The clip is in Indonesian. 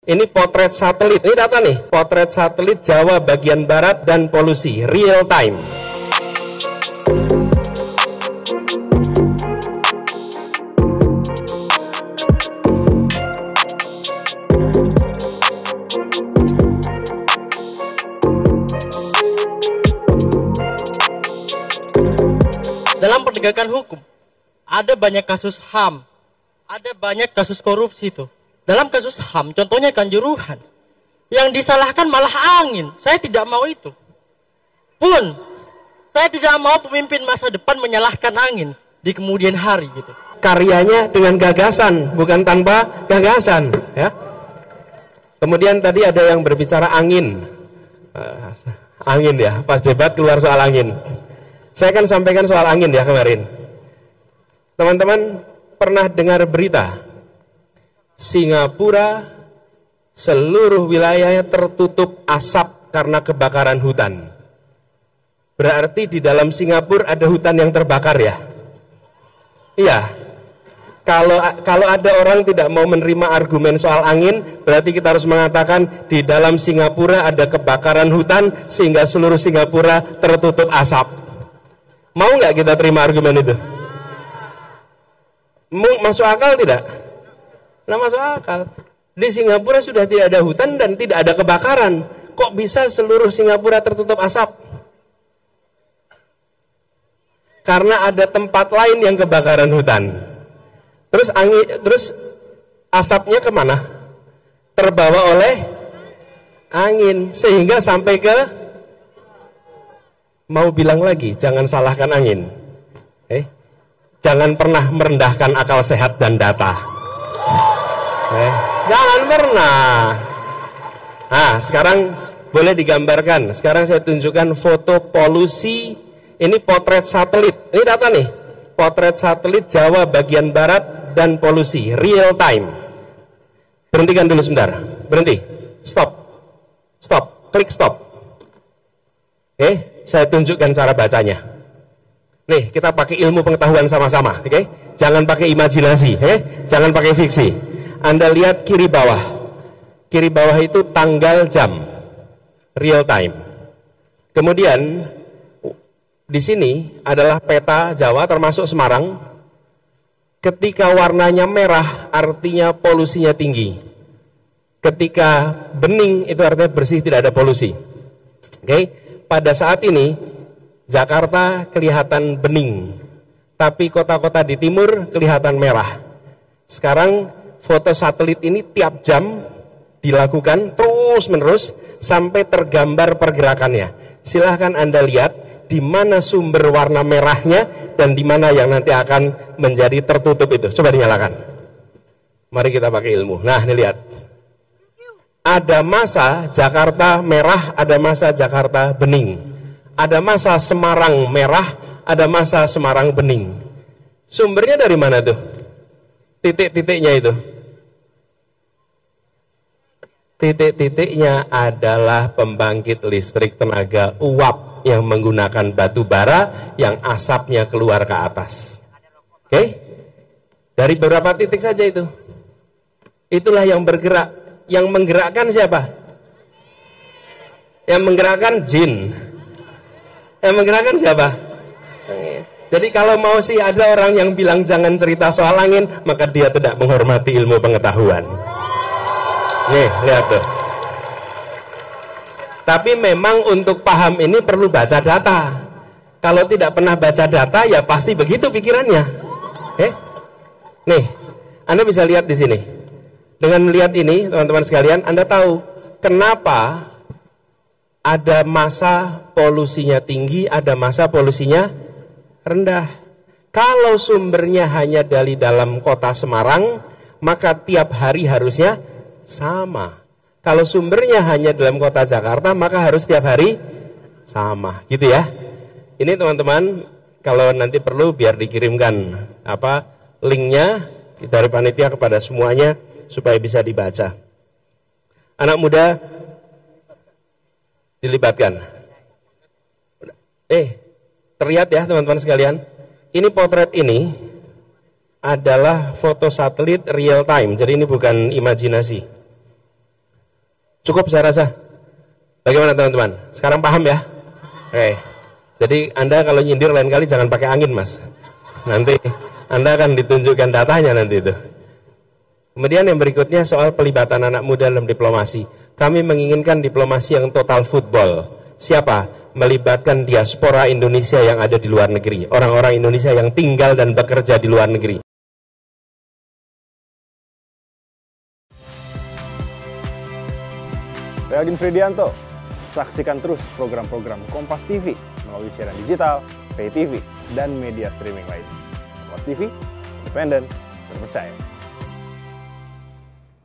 Ini potret satelit, ini data nih, potret satelit Jawa bagian barat dan polusi, real time. Dalam penegakan hukum, ada banyak kasus HAM, ada banyak kasus korupsi tuh. Dalam kasus HAM, contohnya Kanjuruhan, yang disalahkan malah angin. Saya tidak mau itu. Saya tidak mau pemimpin masa depan menyalahkan angin di kemudian hari gitu. Karyanya dengan gagasan, bukan tanpa gagasan, ya. Kemudian tadi ada yang berbicara angin. Angin ya, pas debat keluar soal angin. Saya akan sampaikan soal angin ya kemarin. Teman-teman pernah dengar berita Singapura seluruh wilayahnya tertutup asap karena kebakaran hutan. Berarti di dalam Singapura ada hutan yang terbakar ya? Iya. Kalau ada orang tidak mau menerima argumen soal angin, berarti kita harus mengatakan di dalam Singapura ada kebakaran hutan sehingga seluruh Singapura tertutup asap. Mau nggak kita terima argumen itu? Masuk akal tidak? Nah, masuk akal. Di Singapura sudah tidak ada hutan dan tidak ada kebakaran. Kok bisa seluruh Singapura tertutup asap? Karena ada tempat lain yang kebakaran hutan. Terus asapnya kemana? Terbawa oleh angin sehingga sampai ke, mau bilang lagi, jangan salahkan angin. Jangan pernah merendahkan akal sehat dan data. Jangan pernah. Nah, sekarang boleh digambarkan. Sekarang saya tunjukkan foto polusi. Ini potret satelit. Ini data nih. Potret satelit Jawa bagian barat dan polusi, real time. Berhentikan dulu sebentar. Berhenti. Stop. Stop. Klik stop. Oke, saya tunjukkan cara bacanya. Nih, kita pakai ilmu pengetahuan sama-sama, oke? Jangan pakai imajinasi, jangan pakai fiksi. Anda lihat kiri bawah. Kiri bawah itu tanggal jam, real time. Kemudian di sini adalah peta Jawa termasuk Semarang. Ketika warnanya merah artinya polusinya tinggi. Ketika bening itu artinya bersih, tidak ada polusi. Oke, pada saat ini Jakarta kelihatan bening, tapi kota-kota di timur kelihatan merah. Sekarang foto satelit ini tiap jam dilakukan terus-menerus sampai tergambar pergerakannya. Silahkan Anda lihat di mana sumber warna merahnya dan di mana yang nanti akan menjadi tertutup itu. Coba dinyalakan. Mari kita pakai ilmu. Nah, ini lihat. Ada masa Jakarta merah, ada masa Jakarta bening. Ada masa Semarang merah, ada masa Semarang bening. Sumbernya dari mana tuh? Titik-titiknya itu. Titik-titiknya adalah pembangkit listrik tenaga uap yang menggunakan batu bara yang asapnya keluar ke atas. Oke? Dari beberapa titik saja itu. Itulah yang bergerak. Yang menggerakkan siapa? Yang menggerakkan jin. Yang menggerakkan siapa? Jadi kalau mau sih ada orang yang bilang jangan cerita soal angin, maka dia tidak menghormati ilmu pengetahuan. Nih, lihat tuh. Tapi memang untuk paham ini perlu baca data. Kalau tidak pernah baca data, ya pasti begitu pikirannya. Nih, Anda bisa lihat di sini. Dengan melihat ini, teman-teman sekalian, Anda tahu kenapa ada masa polusinya tinggi, ada masa polusinya rendah. Kalau sumbernya hanya dari dalam kota Semarang, maka tiap hari harusnya sama. Kalau sumbernya hanya dalam kota Jakarta, maka harus tiap hari sama, gitu ya. Ini teman-teman, kalau nanti perlu biar dikirimkan linknya dari panitia kepada semuanya supaya bisa dibaca. Anak muda dilibatkan. Terlihat ya teman-teman sekalian, ini potret ini adalah foto satelit real time, jadi ini bukan imajinasi. Cukup saya rasa. Bagaimana teman-teman? Sekarang paham ya? Oke. Jadi Anda kalau nyindir lain kali jangan pakai angin, Mas. Nanti Anda akan ditunjukkan datanya nanti itu. Kemudian yang berikutnya soal pelibatan anak muda dalam diplomasi. Kami menginginkan diplomasi yang total football. Siapa? Melibatkan diaspora Indonesia yang ada di luar negeri. Orang-orang Indonesia yang tinggal dan bekerja di luar negeri. Saya Aldin Fridianto. Saksikan terus program-program Kompas TV melalui siaran digital, pay TV, dan media streaming lain. Kompas TV, independen, terpercaya.